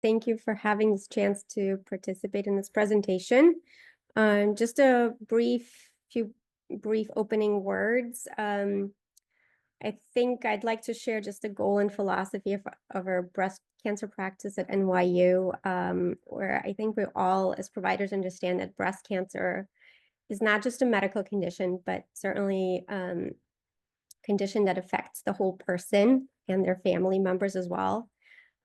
Thank you for having this chance to participate in this presentation. Just a few brief opening words. I think I'd like to share just the goal and philosophy of our breast cancer practice at NYU, where I think we all as providers understand that breast cancer is not just a medical condition, but certainly condition that affects the whole person and their family members as well.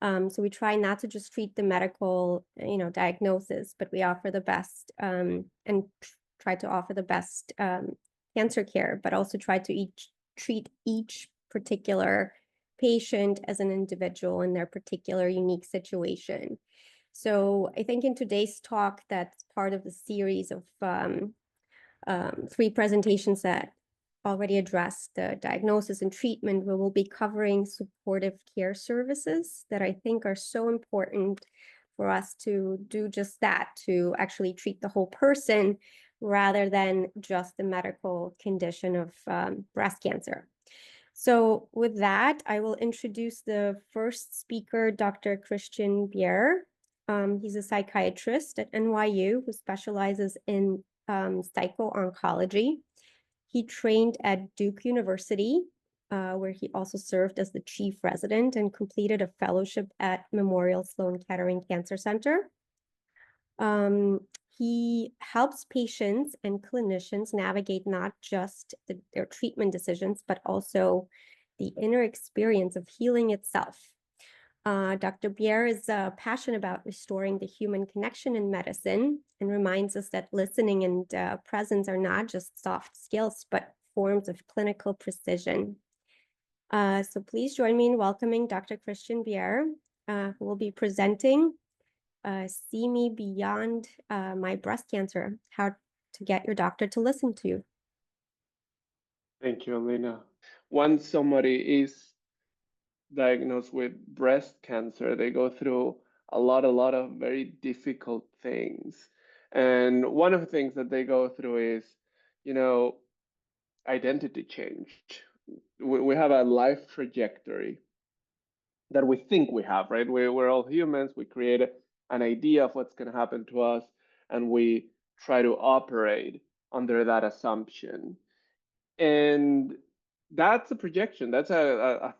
So we try not to just treat the medical, diagnosis, but we offer the best and try to offer the best cancer care, but also try to treat each particular patient as an individual in their particular unique situation. So I think in today's talk, that's part of the series of 3 presentations that already addressed the diagnosis and treatment, where we'll be covering supportive care services that I think are so important for us to do just that, to actually treat the whole person rather than just the medical condition of breast cancer. So with that, I will introduce the first speaker, Dr. Christian Bjerre. He's a psychiatrist at NYU who specializes in psycho-oncology. He trained at Duke University, where he also served as the chief resident and completed a fellowship at Memorial Sloan Kettering Cancer Center. He helps patients and clinicians navigate not just their treatment decisions, but also the inner experience of healing itself. Dr. Bjerre is passionate about restoring the human connection in medicine and reminds us that listening and presence are not just soft skills, but forms of clinical precision. So please join me in welcoming Dr. Christian Bjerre, who will be presenting See Me Beyond My Breast Cancer, How to Get Your Doctor to Listen to You. Thank you, Elena. Once somebody is diagnosed with breast cancer, they go through a lot of very difficult things. And one of the things that they go through is, identity change. We have a life trajectory that we think we have, right? We're all humans. We create an idea of what's going to happen to us, and we try to operate under that assumption. And that's a projection. That's a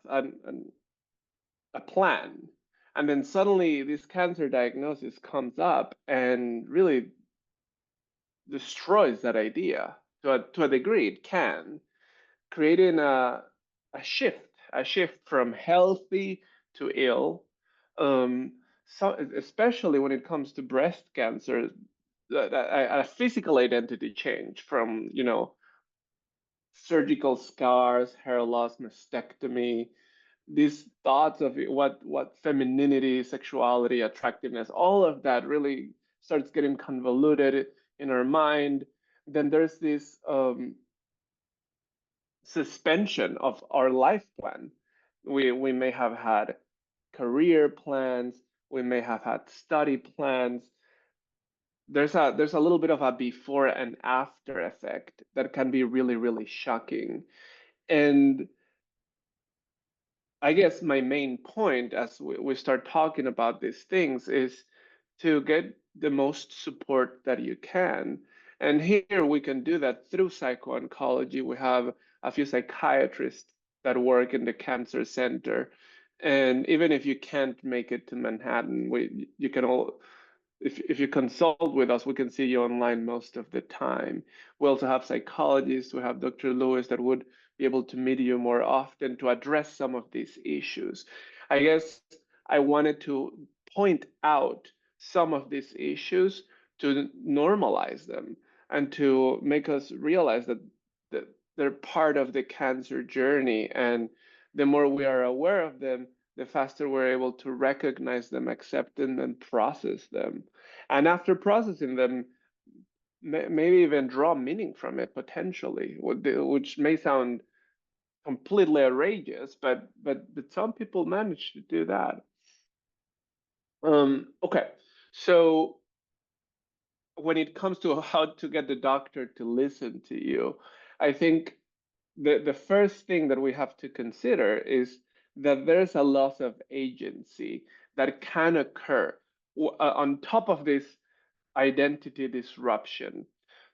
plan. And then suddenly this cancer diagnosis comes up and really destroys that idea to a degree. It can, creating a shift from healthy to ill. So especially when it comes to breast cancer, a physical identity change from, surgical scars, hair loss, mastectomy, these thoughts of what femininity, sexuality, attractiveness, all of that really starts getting convoluted in our mind. Then there's this suspension of our life plan. We may have had career plans, we may have had study plans. There's a little bit of a before and after effect that can be really shocking. And I guess my main point as we start talking about these things is to get the most support that you can. And here we can do that through psycho-oncology. We have a few psychiatrists that work in the cancer center. And even if you can't make it to Manhattan, you can all, if you consult with us, we can see you online most of the time. We also have psychologists. We have Dr. Lewis that would be able to meet you more often to address some of these issues. I guess I wanted to point out some of these issues to normalize them and to make us realize that they're part of the cancer journey. And the more we are aware of them, the faster we're able to recognize them, accept them, and process them. And after processing them, maybe even draw meaning from it potentially, which may sound completely outrageous, but some people manage to do that. Okay, so when it comes to how to get the doctor to listen to you, I think the first thing that we have to consider is that there's a loss of agency. that can occur on top of this identity disruption.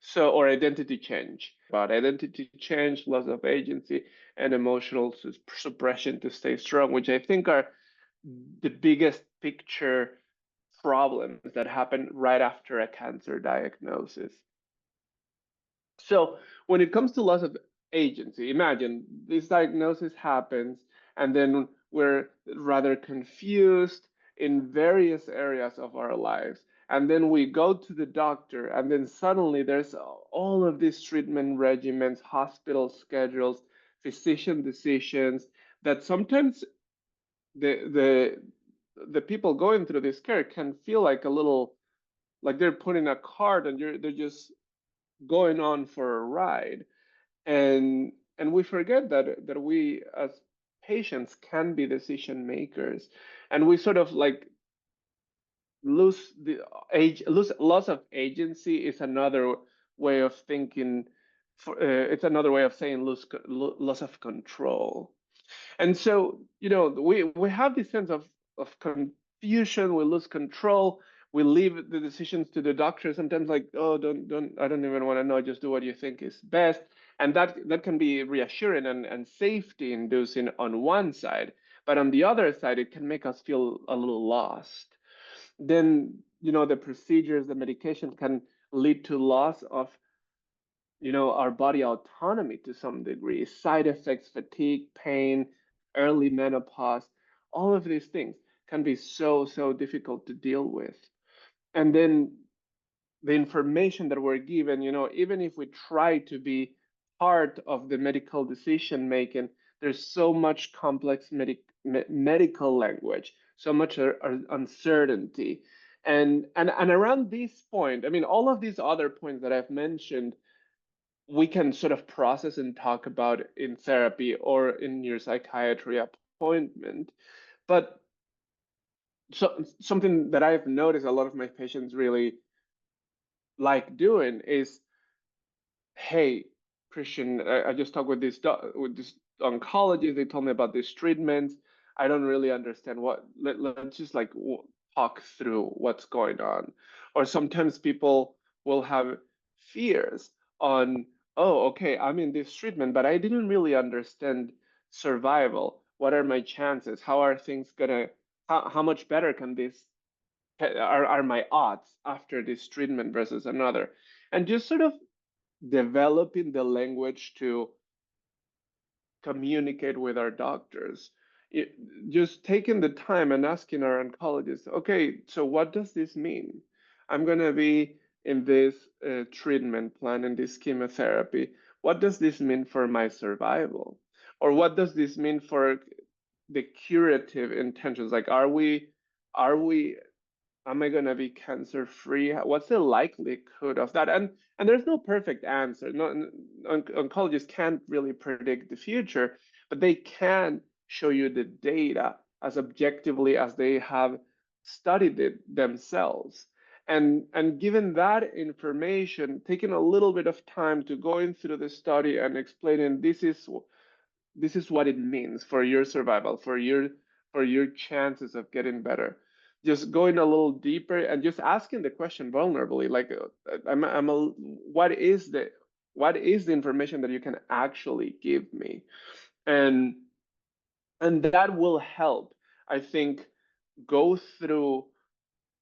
So, or identity change, about identity change, loss of agency, and emotional suppression to stay strong, which I think are the biggest picture problems that happen right after a cancer diagnosis. So when it comes to loss of agency, imagine this diagnosis happens and then we're rather confused in various areas of our lives. And then we go to the doctor, and then suddenly there's all of these treatment regimens, hospital schedules, physician decisions that sometimes the people going through this care can feel like a little like they're putting a cart and they're just going on for a ride, and we forget that we as patients can be decision makers, and we sort of like lose the lose loss of agency is another way of thinking. It's another way of saying loss of control. And so, we have this sense of confusion. We lose control. We leave the decisions to the doctor. Sometimes, like, oh, don't, I don't even want to know. Just do what you think is best. And that can be reassuring and safety inducing on one side. But on the other side, it can make us feel a little lost. Then, the procedures, the medication can lead to loss of our body autonomy to some degree, side effects, fatigue, pain, early menopause, all of these things can be so, so difficult to deal with. And then the information that we're given, even if we try to be part of the medical decision making, there's so much complex medical language, so much uncertainty. And around this point, I mean, all of these other points that I've mentioned, we can sort of process and talk about in therapy or in your psychiatry appointment. But something that I've noticed a lot of my patients really like doing is, hey, Christian, I just talked with this oncologist. They told me about these treatments. I don't really understand let's just like talk through what's going on. Or sometimes people will have fears on, oh, okay, I'm in this treatment, but I didn't really understand survival. What are my chances? How are things gonna, how much better can this, are my odds after this treatment versus another? And just sort of developing the language to communicate with our doctors. Just taking the time and asking our oncologist, okay, so what does this mean? I'm going to be in this treatment plan, in this chemotherapy. What does this mean for my survival? Or what does this mean for the curative intentions? Like, are we am I going to be cancer free? What's the likelihood of that? And there's no perfect answer. No, oncologists can't really predict the future, but they can show you the data as objectively as they have studied it themselves. And given that information, taking a little bit of time to going through the study and explaining this is what it means for your survival, for your chances of getting better. Just going a little deeper and just asking the question vulnerably, like, what is the information that you can actually give me? And and that will help, I think, go through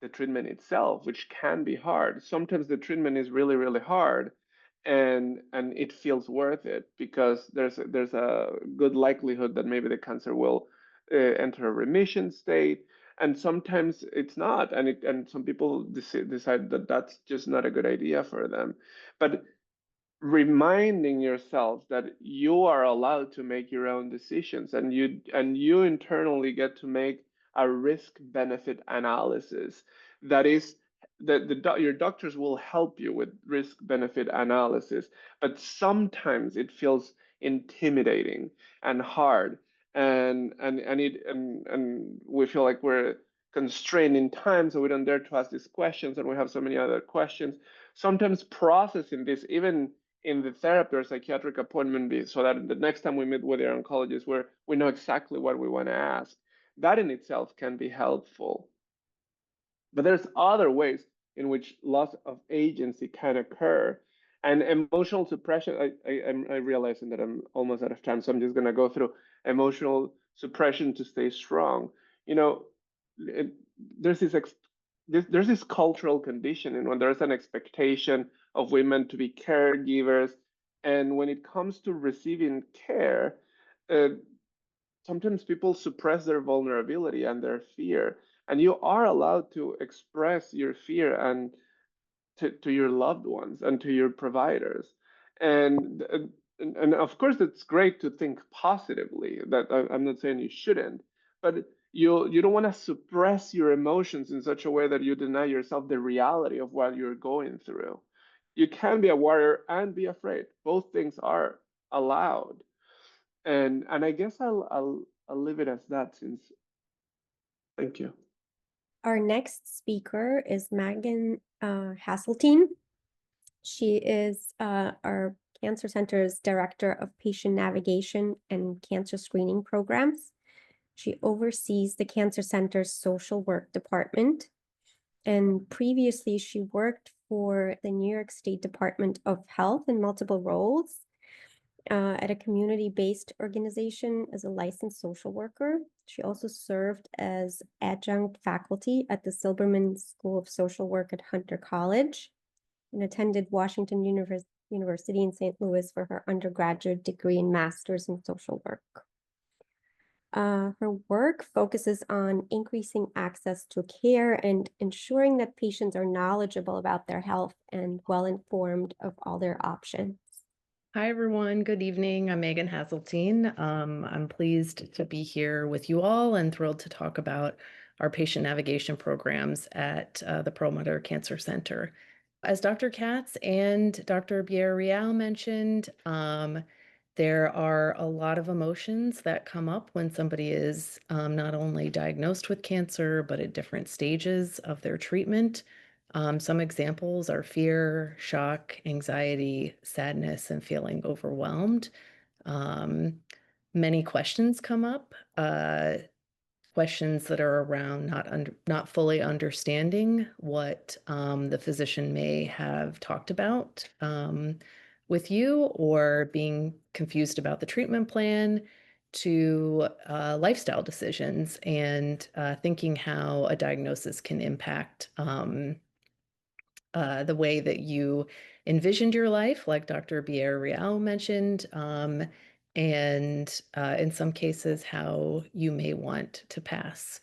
the treatment itself, which can be hard. Sometimes the treatment is really, really hard, and it feels worth it because there's a good likelihood that maybe the cancer will enter a remission state, and sometimes it's not, and some people decide that that's just not a good idea for them. But reminding yourself that you are allowed to make your own decisions, and you internally get to make a risk benefit analysis that is that your doctors will help you with risk benefit analysis, but sometimes it feels intimidating and hard, and we feel like we're constrained in time, so we don't dare to ask these questions, and we have so many other questions. Sometimes processing this, even in the therapy or psychiatric appointment, so that the next time we meet with our oncologist, we know exactly what we want to ask. that in itself can be helpful. But there's other ways in which loss of agency can occur. And emotional suppression, I'm realizing that I'm almost out of time, so I'm just going to go through emotional suppression to stay strong. You know, there's there's this cultural conditioning when there's an expectation of women to be caregivers, and when it comes to receiving care, uh, sometimes people suppress their vulnerability and their fear, and you are allowed to express your fear and to your loved ones and to your providers. And and of course it's great to think positively. That I'm not saying you shouldn't, but you don't want to suppress your emotions in such a way that you deny yourself the reality of what you're going through. You can be a warrior and be afraid. Both things are allowed. And I guess I'll leave it as that since. Thank you. Our next speaker is Megan Haseltine. She is our Cancer Center's Director of Patient Navigation and Cancer Screening Programs. She oversees the Cancer Center's Social Work Department. And previously, she worked for the New York State Department of Health in multiple roles at a community-based organization as a licensed social worker. She also served as adjunct faculty at the Silberman School of Social Work at Hunter College and attended Washington University in St. Louis for her undergraduate degree and master's in social work. Her work focuses on increasing access to care and ensuring that patients are knowledgeable about their health and well-informed of all their options. Hi, everyone. Good evening. I'm Megan Haseltine. I'm pleased to be here with you all and thrilled to talk about our patient navigation programs at the Perlmutter Cancer Center. As Dr. Katz and Dr. Bjerre mentioned, there are a lot of emotions that come up when somebody is not only diagnosed with cancer, but at different stages of their treatment. Some examples are fear, shock, anxiety, sadness, and feeling overwhelmed. Many questions come up, questions that are around not fully understanding what the physician may have talked about with you, or being confused about the treatment plan, to lifestyle decisions and thinking how a diagnosis can impact the way that you envisioned your life, like Dr. Bjerre mentioned, and in some cases, how you may want to pass.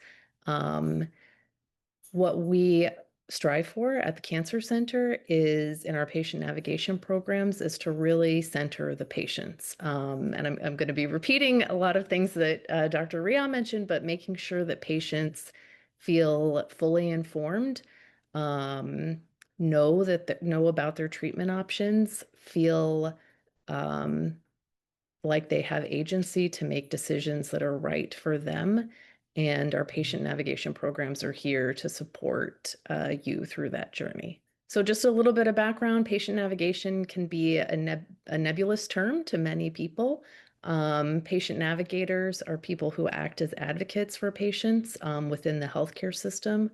What we strive for at the Cancer Center is, in our patient navigation programs, is to really center the patients. And I'm going to be repeating a lot of things that Dr. Ria mentioned, but making sure that patients feel fully informed, know about their treatment options, feel like they have agency to make decisions that are right for them. And our patient navigation programs are here to support you through that journey. So just a little bit of background: patient navigation can be a nebulous term to many people. Patient navigators are people who act as advocates for patients within the healthcare system.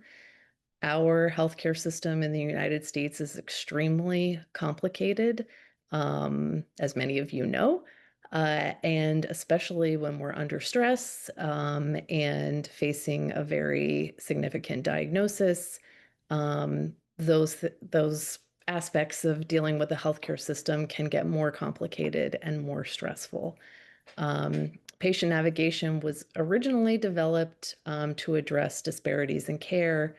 Our healthcare system in the United States is extremely complicated, as many of you know, and especially when we're under stress and facing a very significant diagnosis. Those aspects of dealing with the healthcare system can get more complicated and more stressful. Patient navigation was originally developed to address disparities in care,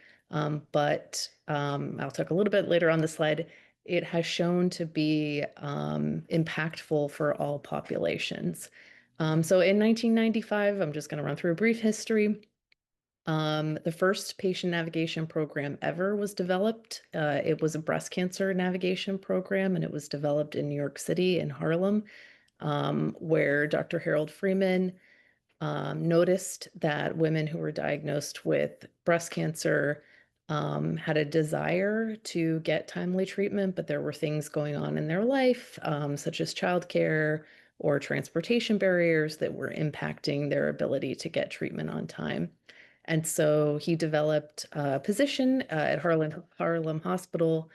but I'll talk a little bit later on the slide. It has shown to be impactful for all populations. So in 1995, I'm just going to run through a brief history. The first patient navigation program ever was developed. It was a breast cancer navigation program, and it was developed in New York City, in Harlem, where Dr. Harold Freeman noticed that women who were diagnosed with breast cancer had a desire to get timely treatment, but there were things going on in their life, such as childcare, or transportation barriers that were impacting their ability to get treatment on time. And so he developed a position at Harlem Hospital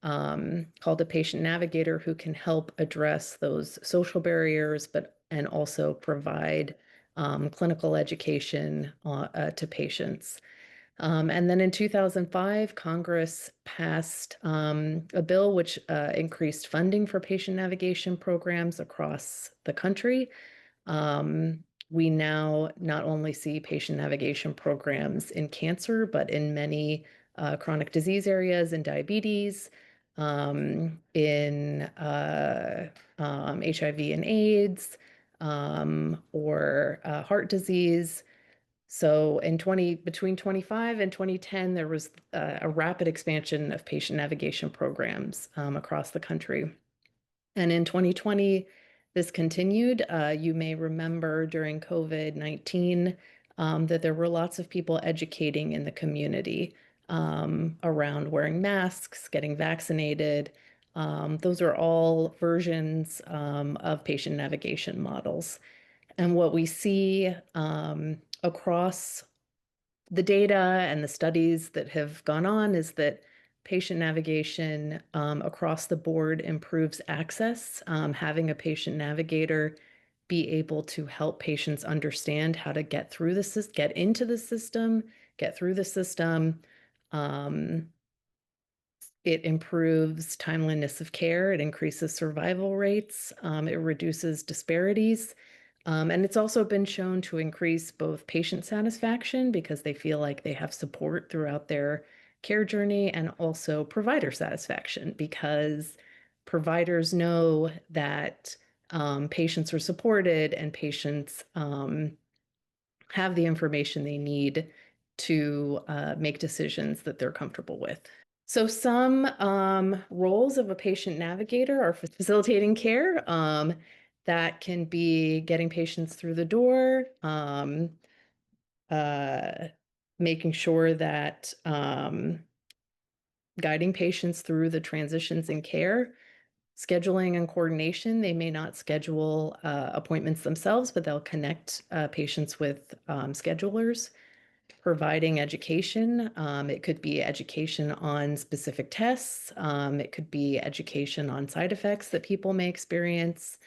called a patient navigator, who can help address those social barriers, and also provide clinical education to patients. And then in 2005, Congress passed a bill which increased funding for patient navigation programs across the country. We now not only see patient navigation programs in cancer, but in many chronic disease areas, in diabetes, in HIV and AIDS, or heart disease. So between 25 and 2010, there was a rapid expansion of patient navigation programs across the country. And in 2020, this continued. You may remember during COVID-19 that there were lots of people educating in the community around wearing masks, getting vaccinated. Those are all versions of patient navigation models. And what we see across the data and the studies that have gone on is that patient navigation across the board improves access. Having a patient navigator be able to help patients understand how to get through get into the system, get through the system. It improves timeliness of care. It increases survival rates. It reduces disparities. And it's also been shown to increase both patient satisfaction, because they feel like they have support throughout their care journey, and also provider satisfaction, because providers know that patients are supported, and patients have the information they need to make decisions that they're comfortable with. So some roles of a patient navigator are facilitating care. That can be getting patients through the door, making sure that guiding patients through the transitions in care, scheduling and coordination. They may not schedule appointments themselves, but they'll connect patients with schedulers. Providing education. It could be education on specific tests. It could be education on side effects that people may experience.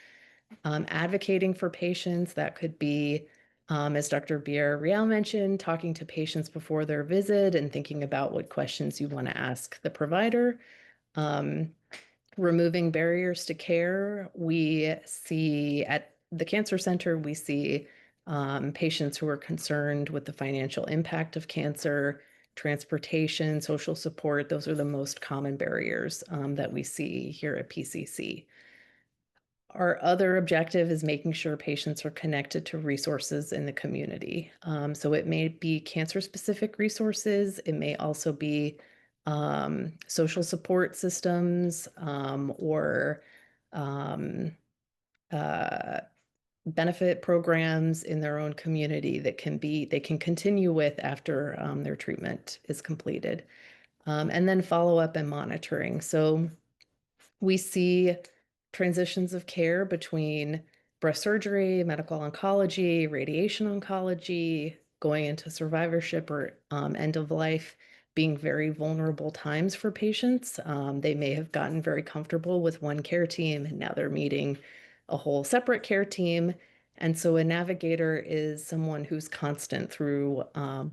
Advocating for patients. That could be, as Dr. Bjerre mentioned, talking to patients before their visit and thinking about what questions you want to ask the provider. Removing barriers to care. We see at the Cancer Center, we see patients who are concerned with the financial impact of cancer, transportation, social support. Those are the most common barriers that we see here at PCC. Our other objective is making sure patients are connected to resources in the community. So it may be cancer-specific resources. It may also be social support systems or benefit programs in their own community that they can continue with after their treatment is completed. And then follow-up and monitoring. So we see transitions of care between breast surgery, medical oncology, radiation oncology, going into survivorship or end of life, being very vulnerable times for patients. They may have gotten very comfortable with one care team, and now they're meeting a whole separate care team. And so a navigator is someone who's constant through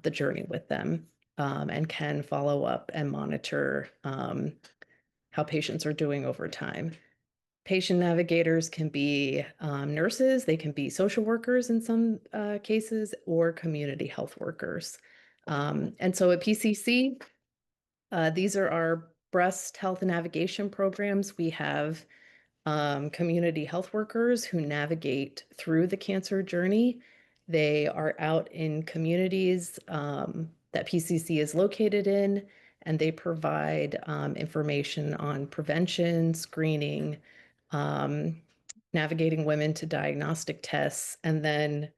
the journey with them and can follow up and monitor how patients are doing over time. Patient navigators can be nurses, they can be social workers in some cases, or community health workers. And so at PCC, these are our breast health navigation programs. We have community health workers who navigate through the cancer journey. They are out in communities that PCC is located in, and they provide information on prevention, screening, navigating women to diagnostic tests, and then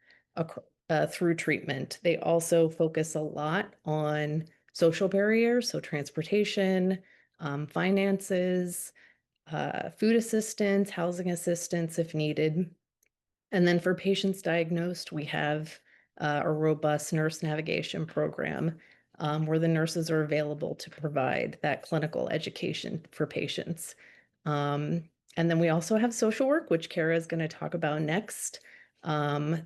through treatment. They also focus a lot on social barriers, so transportation, finances, food assistance, housing assistance if needed. And then for patients diagnosed, we have a robust nurse navigation program where the nurses are available to provide that clinical education for patients. And then we also have social work, which Cara is going to talk about next, that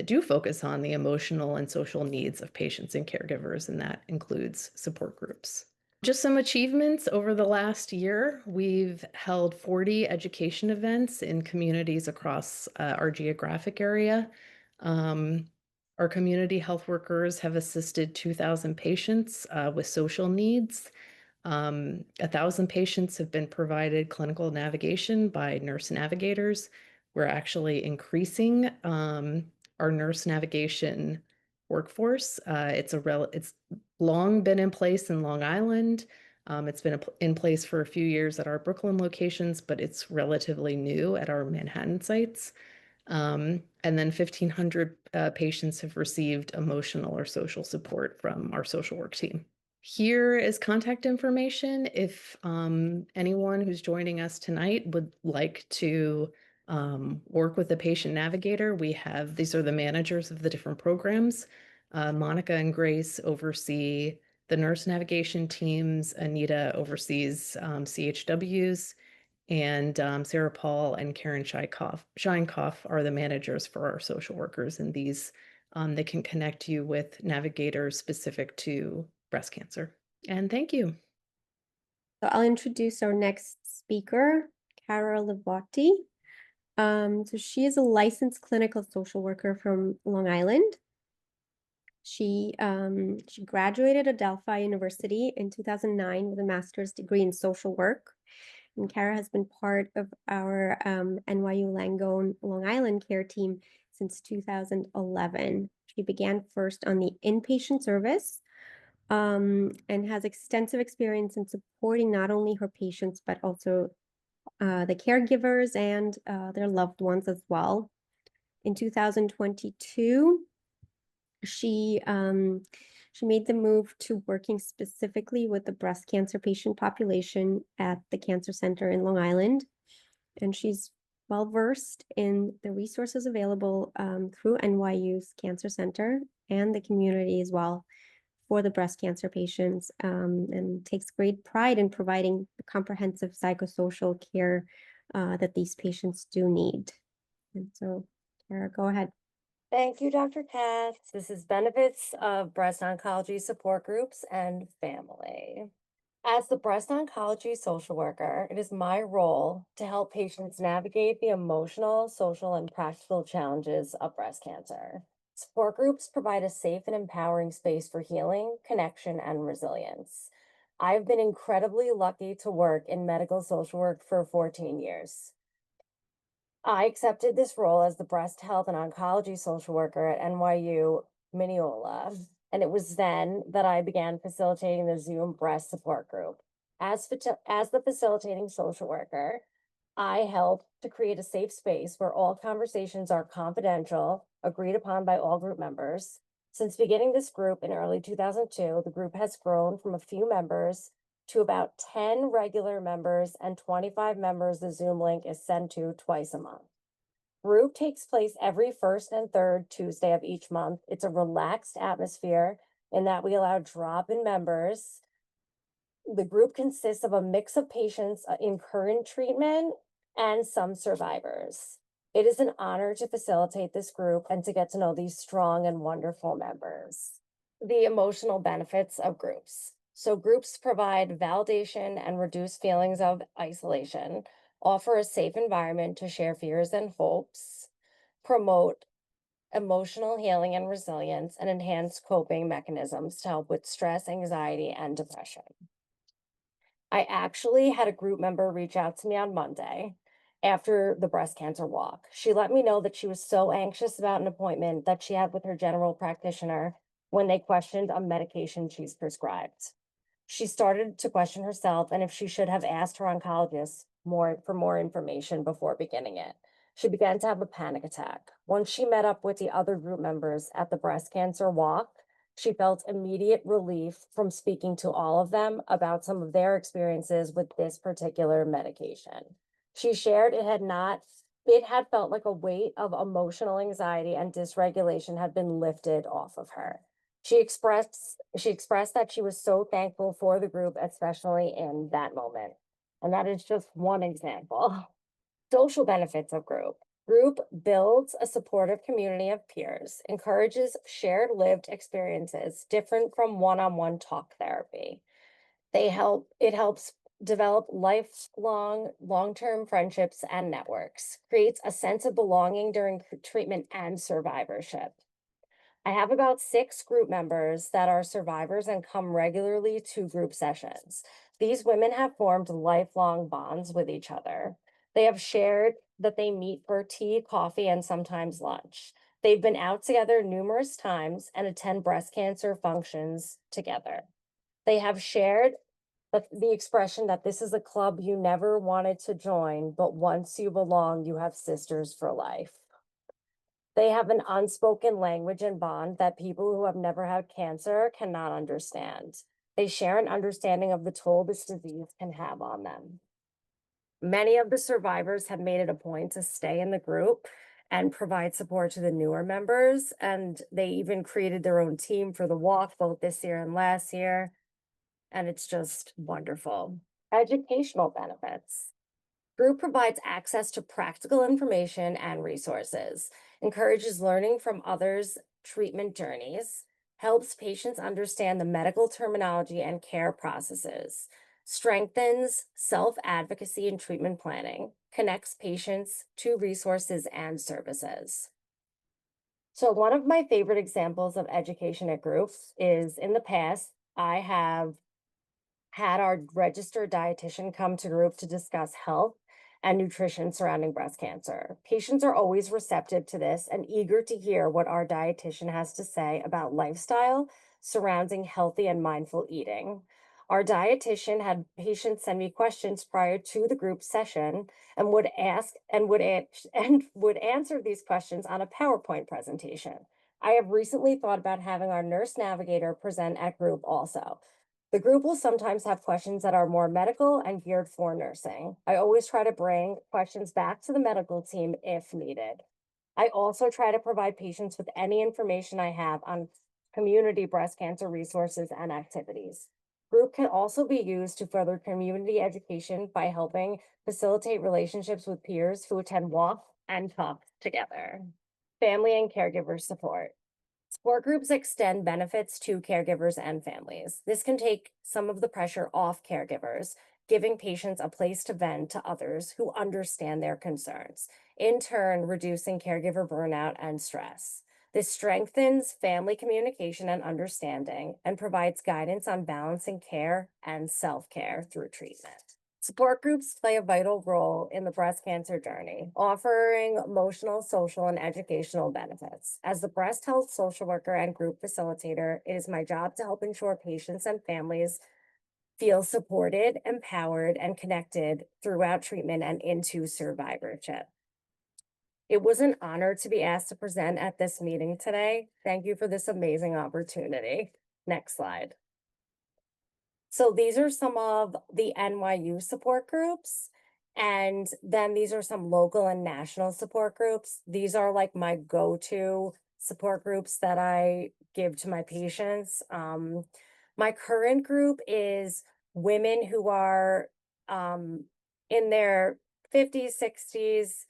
do focus on the emotional and social needs of patients and caregivers, and that includes support groups. Just some achievements over the last year. We've held 40 education events in communities across our geographic area. Our community health workers have assisted 2,000 patients with social needs. 1,000 patients have been provided clinical navigation by nurse navigators. We're actually increasing our nurse navigation workforce. It's long been in place in Long Island. It's been in place for a few years at our Brooklyn locations, but it's relatively new at our Manhattan sites. And then 1,500 patients have received emotional or social support from our social work team. Here is contact information. If anyone who's joining us tonight would like to work with a patient navigator, these are the managers of the different programs. Monica and Grace oversee the nurse navigation teams. Anita oversees CHWs. And Sarah Paul and Karen Scheinkoff are the managers for our social workers. And these, they can connect you with navigators specific to breast cancer. And thank you. So I'll introduce our next speaker, Cara Livoti. So she is a licensed clinical social worker from Long Island. She graduated at Adelphi University in 2009 with a master's degree in social work. And Cara has been part of our NYU Langone Long Island care team since 2011. She began first on the inpatient service and has extensive experience in supporting not only her patients, but also the caregivers and their loved ones as well. In 2022, she made the move to working specifically with the breast cancer patient population at the Cancer Center in Long Island. And she's well-versed in the resources available through NYU's Cancer Center and the community as well for the breast cancer patients, and takes great pride in providing the comprehensive psychosocial care that these patients do need. And so, Cara, go ahead. Thank you, Dr. Katz. This is benefits of breast oncology support groups and family. As the breast oncology social worker, it is my role to help patients navigate the emotional, social, and practical challenges of breast cancer. Support groups provide a safe and empowering space for healing, connection, and resilience. I've been incredibly lucky to work in medical social work for 14 years. I accepted this role as the breast health and oncology social worker at NYU Mineola, and it was then that I began facilitating the Zoom breast support group. As the facilitating social worker, I help to create a safe space where all conversations are confidential, agreed upon by all group members. Since beginning this group in early 2002, the group has grown from a few members to about 10 regular members and 25 members the Zoom link is sent to twice a month. Group takes place every first and third Tuesday of each month. It's a relaxed atmosphere in that we allow drop-in members. The group consists of a mix of patients in current treatment and some survivors. It is an honor to facilitate this group and to get to know these strong and wonderful members. The emotional benefits of groups. So groups provide validation and reduce feelings of isolation, offer a safe environment to share fears and hopes, promote emotional healing and resilience, and enhance coping mechanisms to help with stress, anxiety, and depression. I actually had a group member reach out to me on Monday after the breast cancer walk. She let me know that she was so anxious about an appointment that she had with her general practitioner when they questioned a medication she's prescribed. She started to question herself and if she should have asked her oncologist for more information before beginning it. She began to have a panic attack. Once she met up with the other group members at the breast cancer walk, she felt immediate relief from speaking to all of them about some of their experiences with this particular medication. She shared it had not it had felt like a weight of emotional anxiety and dysregulation had been lifted off of her. She expressed that she was so thankful for the group, especially in that moment. And that is just one example. Social benefits of group. Group builds a supportive community of peers, encourages shared lived experiences different from one-on-one talk therapy. It helps develop lifelong, long-term friendships and networks, creates a sense of belonging during treatment and survivorship. I have about 6 group members that are survivors and come regularly to group sessions. These women have formed lifelong bonds with each other. They have shared that they meet for tea, coffee, and sometimes lunch. They've been out together numerous times and attend breast cancer functions together. They have shared the expression that this is a club you never wanted to join, but once you belong, you have sisters for life. They have an unspoken language and bond that people who have never had cancer cannot understand. They share an understanding of the toll this disease can have on them. Many of the survivors have made it a point to stay in the group and provide support to the newer members. And they even created their own team for the walk, both this year and last year. And it's just wonderful. Educational benefits. Group provides access to practical information and resources, encourages learning from others' treatment journeys, helps patients understand the medical terminology and care processes, strengthens self-advocacy and treatment planning, connects patients to resources and services. So one of my favorite examples of education at groups is in the past, I have had our registered dietitian come to group to discuss health and nutrition surrounding breast cancer. Patients are always receptive to this and eager to hear what our dietitian has to say about lifestyle surrounding healthy and mindful eating. Our dietitian had patients send me questions prior to the group session and would answer these questions on a PowerPoint presentation. I have recently thought about having our nurse navigator present at group also. The group will sometimes have questions that are more medical and geared for nursing. I always try to bring questions back to the medical team if needed. I also try to provide patients with any information I have on community breast cancer resources and activities. Group can also be used to further community education by helping facilitate relationships with peers who attend walk and talk together. Family and caregiver support. Support groups extend benefits to caregivers and families. This can take some of the pressure off caregivers, giving patients a place to vent to others who understand their concerns, in turn, reducing caregiver burnout and stress. This strengthens family communication and understanding and provides guidance on balancing care and self-care through treatment. Support groups play a vital role in the breast cancer journey, offering emotional, social, and educational benefits. As the breast health social worker and group facilitator, it is my job to help ensure patients and families feel supported, empowered, and connected throughout treatment and into survivorship. It was an honor to be asked to present at this meeting today. Thank you for this amazing opportunity. Next slide. So these are some of the NYU support groups, and then these are some local and national support groups. These are like my go-to support groups that I give to my patients. My current group is women who are in their 50s, 60s.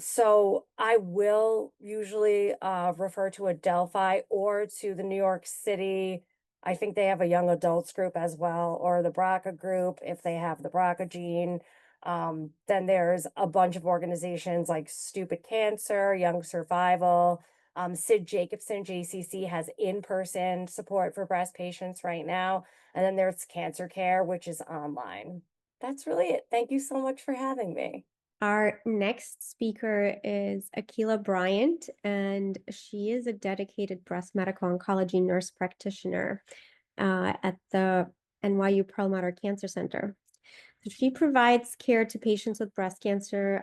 So I will usually refer to a Delphi or to the New York City. I think they have a young adults group as well, or the BRCA group if they have the BRCA gene. Then there's a bunch of organizations like Stupid Cancer, Young Survival. Sid Jacobson, JCC, has in-person support for breast patients right now. And then there's Cancer Care, which is online. That's really it. Thank you so much for having me. Our next speaker is Akilah Bryant, and she is a dedicated breast medical oncology nurse practitioner at the NYU Perlmutter Cancer Center. So she provides care to patients with breast cancer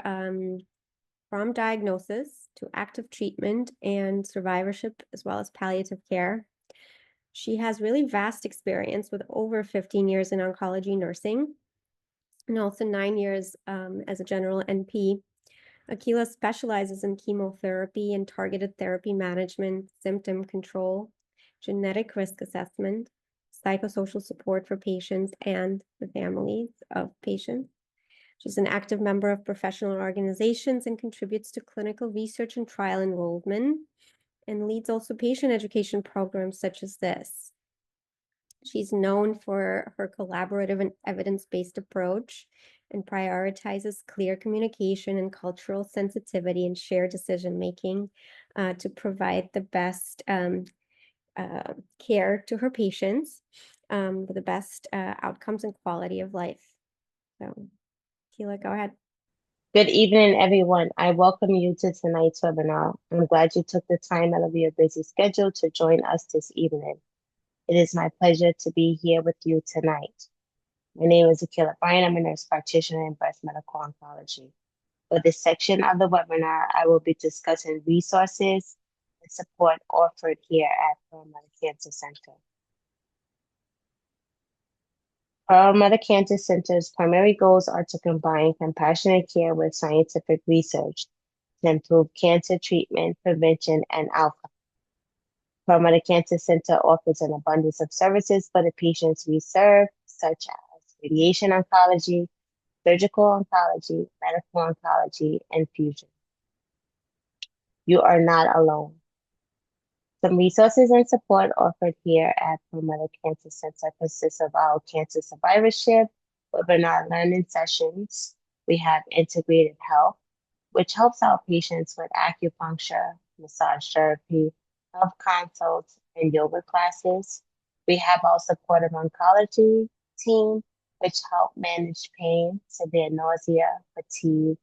from diagnosis to active treatment and survivorship, as well as palliative care. She has really vast experience with over 15 years in oncology nursing, and also 9 years as a general NP. Akilah specializes in chemotherapy and targeted therapy management, symptom control, genetic risk assessment, psychosocial support for patients and the families of patients. She's an active member of professional organizations and contributes to clinical research and trial enrollment, and leads also patient education programs such as this. She's known for her collaborative and evidence-based approach and prioritizes clear communication and cultural sensitivity and shared decision-making to provide the best care to her patients with the best outcomes and quality of life. So, Akilah, go ahead. Good evening, everyone. I welcome you to tonight's webinar. I'm glad you took the time out of your busy schedule to join us this evening. It is my pleasure to be here with you tonight. My name is Akilah Bryant. I'm a nurse practitioner in breast medical oncology. For this section of the webinar, I will be discussing resources and support offered here at Perlmutter Cancer Center. Perlmutter Cancer Center's primary goals are to combine compassionate care with scientific research to improve cancer treatment, prevention, and outcome. Perlmutter Cancer Center offers an abundance of services for the patients we serve, such as radiation oncology, surgical oncology, medical oncology, and fusion. You are not alone. Some resources and support offered here at Perlmutter Cancer Center consists of our cancer survivorship, webinar learning sessions. We have integrated health, which helps our patients with acupuncture, massage therapy, health consults, and yoga classes. We have our supportive oncology team, which help manage pain, severe nausea, fatigue,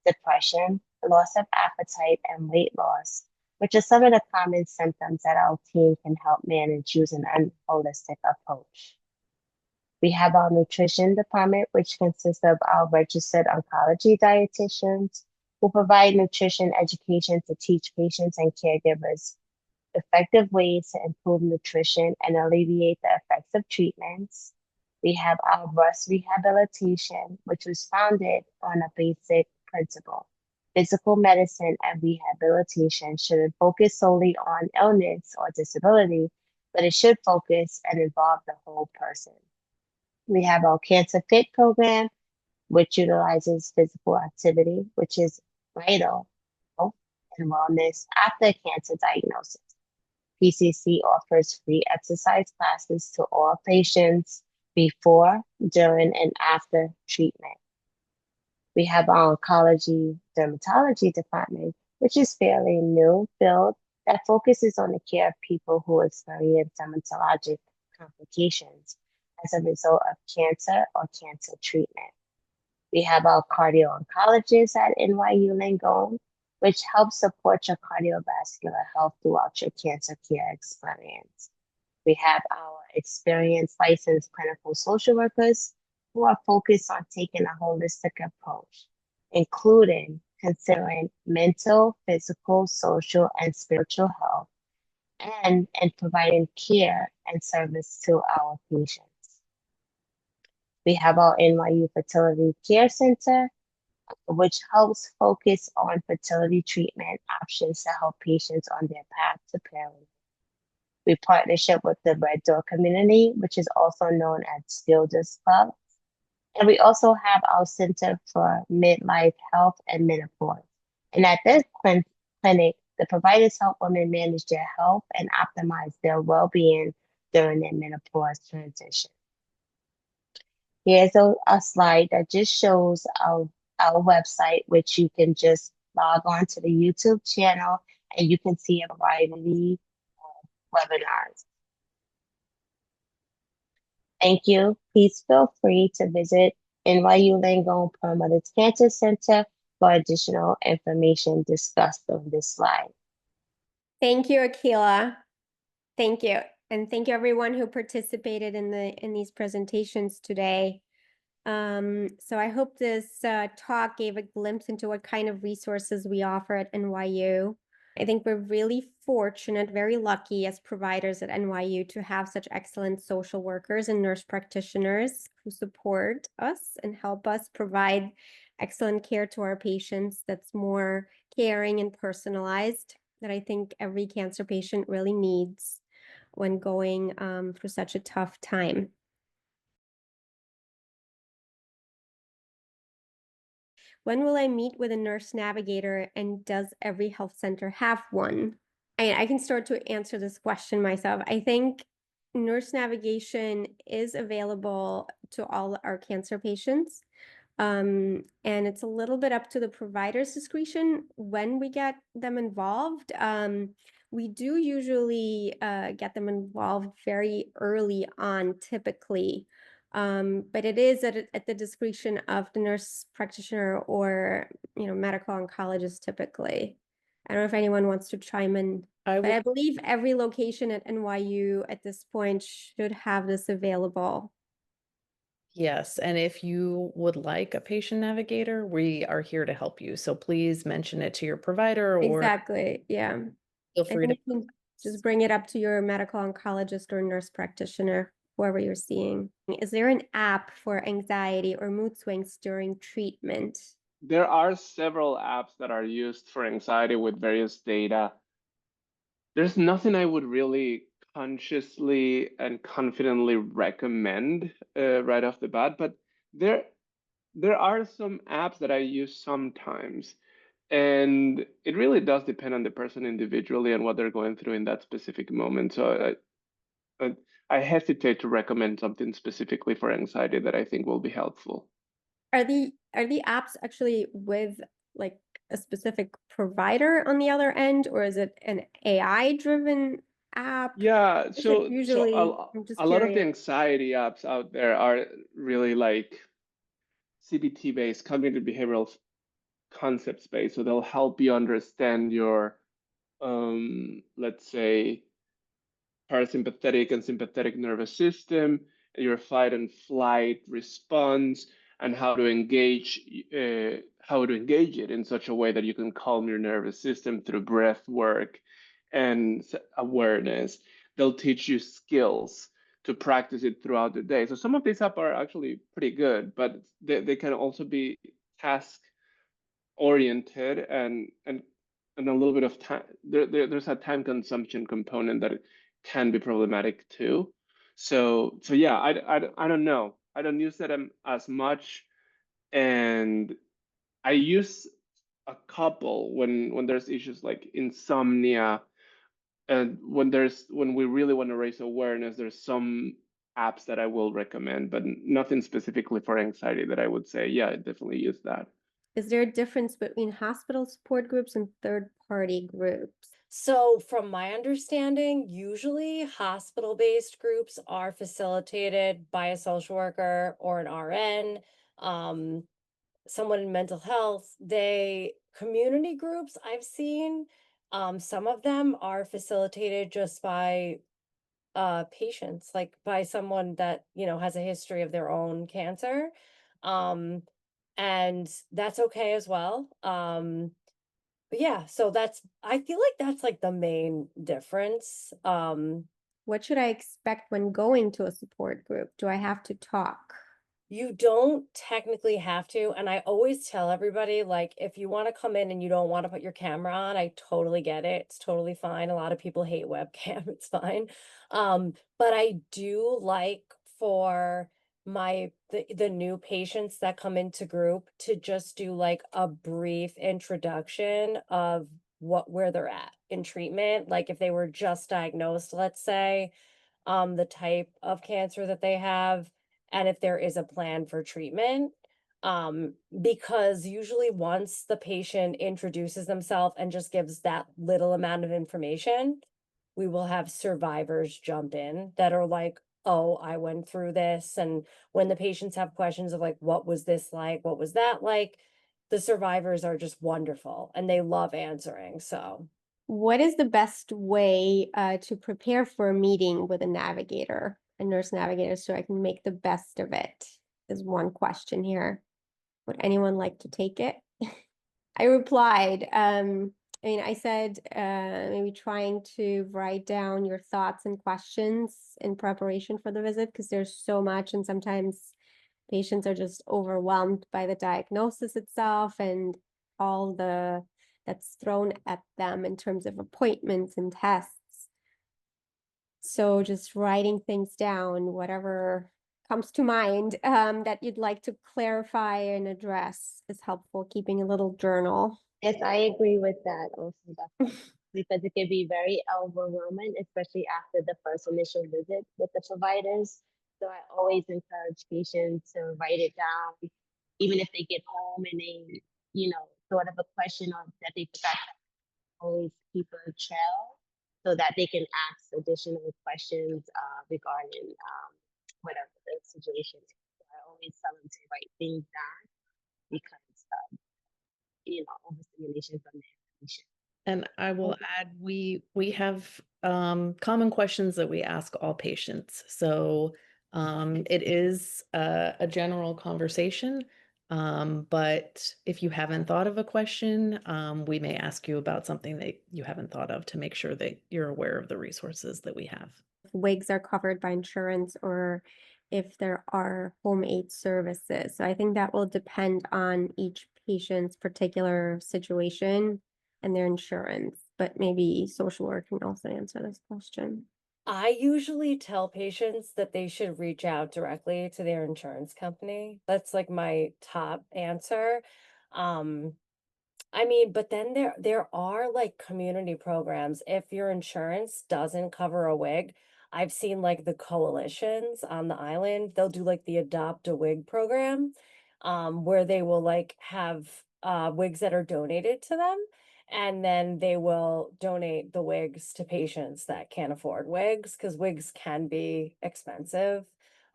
depression, loss of appetite, and weight loss, which are some of the common symptoms that our team can help manage using a holistic approach. We have our nutrition department, which consists of our registered oncology dietitians who provide nutrition education to teach patients and caregivers effective ways to improve nutrition and alleviate the effects of treatments. We have our breast rehabilitation, which was founded on a basic principle. Physical medicine and rehabilitation shouldn't focus solely on illness or disability, but it should focus and involve the whole person. We have our Cancer Fit program, which utilizes physical activity, which is vital health and wellness after cancer diagnosis. PCC offers free exercise classes to all patients before, during, and after treatment. We have our oncology dermatology department, which is fairly new field that focuses on the care of people who experience dermatologic complications as a result of cancer or cancer treatment. We have our cardio-oncologist at NYU Langone, which helps support your cardiovascular health throughout your cancer care experience. We have our experienced licensed clinical social workers who are focused on taking a holistic approach, including considering mental, physical, social, and spiritual health, and providing care and service to our patients. We have our NYU Fertility Care Center, which helps focus on fertility treatment options to help patients on their path to parenthood. We partnership with the Red Door community, which is also known as Gilda's Club. And we also have our Center for Midlife Health and Menopause. And at this clinic, the providers help women manage their health and optimize their well-being during their menopause transition. Here's a slide that just shows our website, which you can just log on to the YouTube channel and you can see a variety of webinars. Thank you. Please feel free to visit NYU Langone Perlmutter Cancer Center for additional information discussed on this slide. Thank you, Akilah. Thank you. And thank you everyone who participated in these presentations today. So I hope this talk gave a glimpse into what kind of resources we offer at NYU. I think we're really fortunate, very lucky as providers at NYU to have such excellent social workers and nurse practitioners who support us and help us provide excellent care to our patients that's more caring and personalized that I think every cancer patient really needs when going through such a tough time. When will I meet with a nurse navigator, and does every health center have one? I can start to answer this question myself. I think nurse navigation is available to all our cancer patients. And it's a little bit up to the provider's discretion when we get them involved. We do usually get them involved very early on, typically. But it is at the discretion of the nurse practitioner or, medical oncologist typically. I don't know if anyone wants to chime in, but I believe every location at NYU at this point should have this available. Yes, and if you would like a patient navigator, we are here to help you. So please mention it to your provider or Exactly, yeah. feel I free to think you can just bring it up to your medical oncologist or nurse practitioner, whoever you're seeing. Is there an app for anxiety or mood swings during treatment? There are several apps that are used for anxiety with various data. There's nothing I would really consciously and confidently recommend right off the bat, but there are some apps that I use sometimes, and it really does depend on the person individually and what they're going through in that specific moment. So I hesitate to recommend something specifically for anxiety that I think will be helpful. Are the apps actually with like a specific provider on the other end, or is it an AI-driven app? Yeah, Is it so usually? I'm just a lot of the curious. anxiety apps out there are really like CBT based, cognitive behavioral concepts based. So they'll help you understand your, let's say, parasympathetic and sympathetic nervous system, your fight and flight response, and how to engage it in such a way that you can calm your nervous system through breath work and awareness. They'll teach you skills to practice it throughout the day. So some of these apps are actually pretty good, but they can also be task oriented and a little bit of time. There's a time consumption component that can be problematic too. So yeah, I don't know. I don't use that as much, and I use a couple when there's issues like insomnia, and when we really want to raise awareness. There's some apps that I will recommend, but nothing specifically for anxiety that I would say, yeah, I definitely use that. Is there a difference between hospital support groups and third-party groups? So from my understanding, usually hospital-based groups are facilitated by a social worker or an RN, someone in mental health. Community groups I've seen, some of them are facilitated just by patients, like by someone that, has a history of their own cancer. Um, and that's okay as well. But yeah, so I feel like that's like the main difference. What should I expect when going to a support group? Do I have to talk? You don't technically have to, and I always tell everybody, like, if you want to come in and you don't want to put your camera on, I totally get it. It's totally fine. A lot of people hate webcam. It's fine. But I do like for the new patients that come into group to just do like a brief introduction of where they're at in treatment. Like if they were just diagnosed, let's say, the type of cancer that they have, and if there is a plan for treatment. Because usually once the patient introduces themselves and just gives that little amount of information, we will have survivors jump in that are like, oh, I went through this. And when the patients have questions of like, what was this like? What was that like? The survivors are just wonderful and they love answering. So What is the best way to prepare for a meeting with a navigator, a nurse navigator, so I can make the best of it? Is one question here. Would anyone like to take it? I replied, I said maybe trying to write down your thoughts and questions in preparation for the visit, because there's so much, and sometimes patients are just overwhelmed by the diagnosis itself and all that's thrown at them in terms of appointments and tests. So just writing things down, whatever comes to mind that you'd like to clarify and address is helpful, keeping a little journal. Yes, I agree with that also, because it can be very overwhelming, especially after the first initial visit with the providers. So I always encourage patients to write it down, even if they get home and they, thought of a question or that they forgot, always keep a trail so that they can ask additional questions regarding whatever the situation is. So I always tell them to write things down because, overstimulation from the information. And I will add, we have common questions that we ask all patients. So it is a general conversation, but if you haven't thought of a question, we may ask you about something that you haven't thought of to make sure that you're aware of the resources that we have. If wigs are covered by insurance or if there are home aid services. So I think that will depend on each patient's particular situation and their insurance, but maybe social work can also answer this question. I usually tell patients that they should reach out directly to their insurance company. That's like my top answer. I mean, but then there are like community programs. If your insurance doesn't cover a wig, I've seen like the coalitions on the island, they'll do like the Adopt a Wig program, where they will like have wigs that are donated to them, and then they will donate the wigs to patients that can't afford wigs, because wigs can be expensive.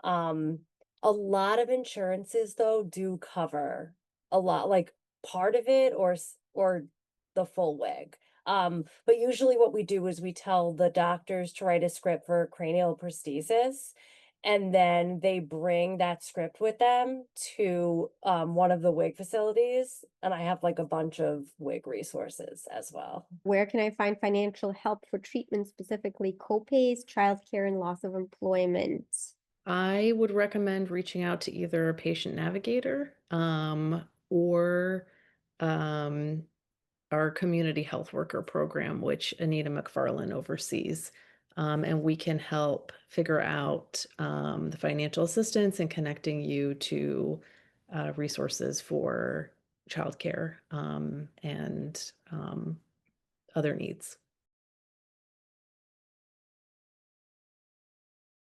Um, a lot of insurances though do cover a lot, like part of it or the full wig. But usually what we do is we tell the doctors to write a script for cranial prosthesis, and then they bring that script with them to one of the wig facilities, and I have like a bunch of wig resources as well. Where can I find financial help for treatment, specifically copays, childcare, and loss of employment? I would recommend reaching out to either a patient navigator or our community health worker program, which Anita McFarlane oversees. And we can help figure out the financial assistance and connecting you to resources for childcare and other needs.